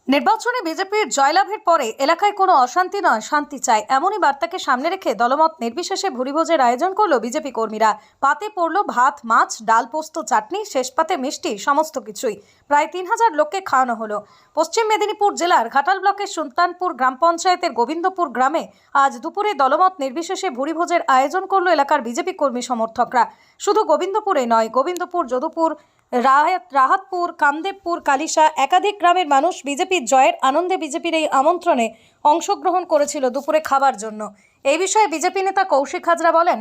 নির্বাচনে বিজেপির জয়লাভের পরে এলাকায় কোনো অশান্তি নয়, শান্তি চায়, এমনই বার্তাকে সামনে রেখে দলমত নির্বিশেষে ভুরিভোজের আয়োজন করলো বিজেপি কর্মীরা। পাতে পড়ল ভাত, মাছ, ডাল, পোস্ত, চাটনি, শেষ পাতে মিষ্টি, সমস্ত কিছুই। প্রায় 3000 লোককে খাওয়ানো হলো। পশ্চিম মেদিনীপুর জেলার ঘাটাল ব্লকের সুলতানপুর গ্রাম পঞ্চায়েতের গোবিন্দপুর গ্রামে আজ দুপুরে দলমত নির্বিশেষে ভুরিভোজের আয়োজন করলো এলাকার বিজেপি কর্মী সমর্থকরা। শুধু গোবিন্দপুরে নয়, গোবিন্দপুর, যদুপুর, রাহাতপুর, কামদেবপুর, কালিশা একাধিক গ্রামের মানুষ বিজেপির জয়ের আনন্দে বিজেপির এই আমন্ত্রণে অংশগ্রহণ করেছিল দুপুরে খাবার জন্য। এই বিষয়ে বিজেপি নেতা কৌশিক হাজরা বলেন,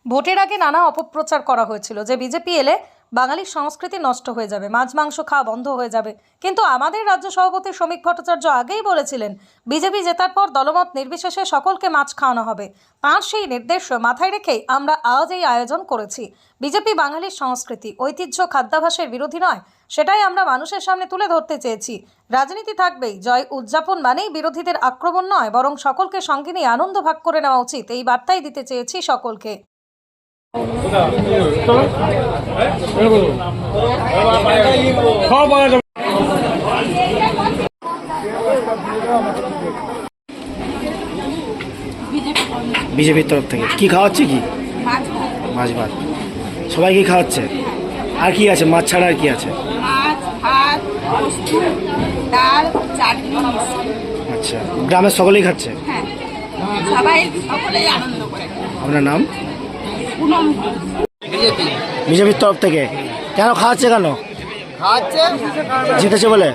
ভোটের আগে নানা অপপ্রচার করা হয়েছিল যে বিজেপি এলে বাঙালির সংস্কৃতি নষ্ট হয়ে যাবে, মাছ মাংস খাওয়া বন্ধ হয়ে যাবে। কিন্তু আমাদের রাজ্য সভাপতি শ্রমিক ভট্টাচার্য আগেই বলেছিলেন বিজেপি জেতার পর দলমত নির্বিশেষে সকলকে মাছ খাওয়ানো হবে। তাঁর সেই নির্দেশ মাথায় রেখেই আমরা আজ এই আয়োজন করেছি। বিজেপি বাঙালির সংস্কৃতি, ঐতিহ্য, খাদ্যাভ্যাসের বিরোধী নয়, সেটাই আমরা মানুষের সামনে তুলে ধরতে চেয়েছি। রাজনীতি থাকবেই, জয় উদযাপন মানেই বিরোধীদের আক্রমণ নয়, বরং সকলকে সঙ্গে নিয়ে আনন্দ ভাগ করে নেওয়া উচিত, এই বার্তাই দিতে চেয়েছি সকলকে। বিজেপির তরফ থেকে কি খাওয়াচ্ছে? কি মাছ ভাত সবাইকে খাওয়াচ্ছে? আর কি আছে মাছ ছাড়া? আর কি আছে? মাছ, ভাত, পোস্ত, ডাল, চাটনি। আচ্ছা, গ্রামের সকলেই খাচ্ছে? হ্যাঁ, সবাই সকলেই আনন্দ করে। আপনার নাম? পুনম। বিজেপির তরফ থেকে কেন খাওয়াচ্ছে? কেন খাচ্ছে? জিতেছে বলে?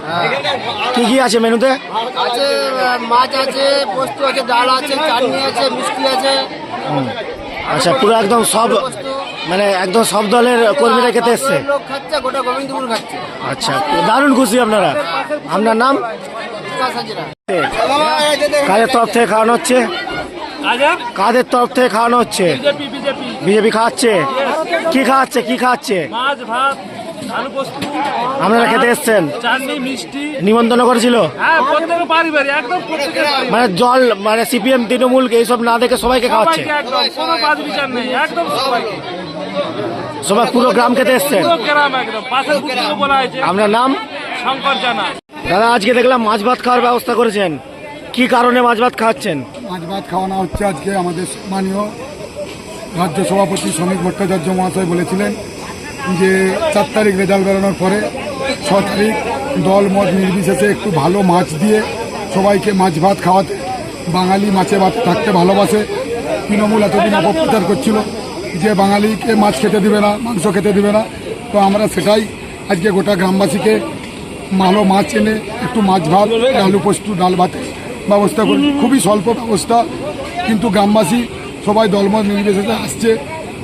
কি কি আছে মেনুতে? আছে মাছ আছে, পোস্ত আছে, ডাল আছে, চাটনি আছে, মিষ্টি আছে। আচ্ছা, পুরো একদম সব মানে একদম সব দলের কর্মীরা খেতে এসছে? লোক খাচ্ছে, গোটা গোবিন্দপুর খাচ্ছে। আচ্ছা, দারুণ খুশি আপনারা। আপনার নাম? কাদের তরফ থেকে খাওয়ানো হচ্ছে? কাদের তরফ থেকে খাওয়ানো হচ্ছে? বিজেপি খাওয়াচ্ছে? কি খাওয়াচ্ছে? কি খাওয়াচ্ছে? মাছ, ভাত, আলু পোস্ত। আপনারা খেতে এসছেন? চাটনি, মিষ্টি। নিমন্ত্রণ করেছিল? হ্যাঁ, প্রত্যেকে পারিবারিক, একদম প্রত্যেকের পারিবারিক। মানে জল মানে সিপিএম তৃণমূল এইসব না দেখে সবাইকে খাওয়াচ্ছে? সবাইকে একদম, কোনো বাদ বিচার নেই, একদম সবাইকে। সবাই পুরো গ্রাম খেতে এসছেন? পুরো গ্রাম একদম, পাশের গ্রাম বলা হয়েছে। আপনার নাম? শঙ্কর জানা। দাদা, আজকে দেখলাম মাছ ভাত খাওয়ার ব্যবস্থা করেছেন, কি কারণে মাছ ভাত খাওয়াচ্ছেন? মাছ ভাত খাওয়ানো হচ্ছে আজকে আমাদের সম্মানীয় রাজ্য সভাপতি শ্রমিক ভট্টাচার্য মহাশয় বলেছিলেন যে 4 তারিখ রেজাল্ট বেরোনোর পরে 6 তারিখ দল মত নির্বিশেষে একটু ভালো মাছ দিয়ে সবাইকে মাছ ভাত খাওয়াতে। বাঙালি মাছে ভাত থাকতে ভালোবাসে। তৃণমূল এতদিন অপপ্রচার করছিল যে বাঙালিকে মাছ খেতে দিবে না, মাংস খেতে দিবে না। তো আমরা সেটাই আজকে গোটা গ্রামবাসীকে ভালো মাছ এনে একটু মাছ ভাত, আলু পোস্ত, ডাল ভাতের ব্যবস্থা করি। খুবই স্বল্প ব্যবস্থা, কিন্তু গ্রামবাসী সবাই দলমত নির্বিশেষে আসছে।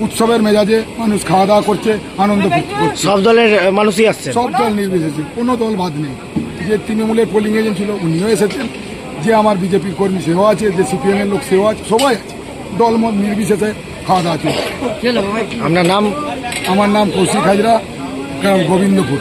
উৎসবের মেজাজে মানুষ খাওয়া দাওয়া করছে, আনন্দ করছে। সব দলের মানুষই আসছে? সব দল নির্বিশেষে, কোনো দল বাদ নেই। যে তৃণমূলের পোলিং এজেন্ট ছিল উনিও এসেছেন, যে আমার বিজেপির কর্মী সেও আছে, যে সিপিএমের লোক সেও আছে, সবাই আছে। দলমত নির্বিশেষে খাওয়া দাওয়া চলছে। আপনার নাম? আমার নাম কৌশিক হাজরা, গ্রাম গোবিন্দপুর।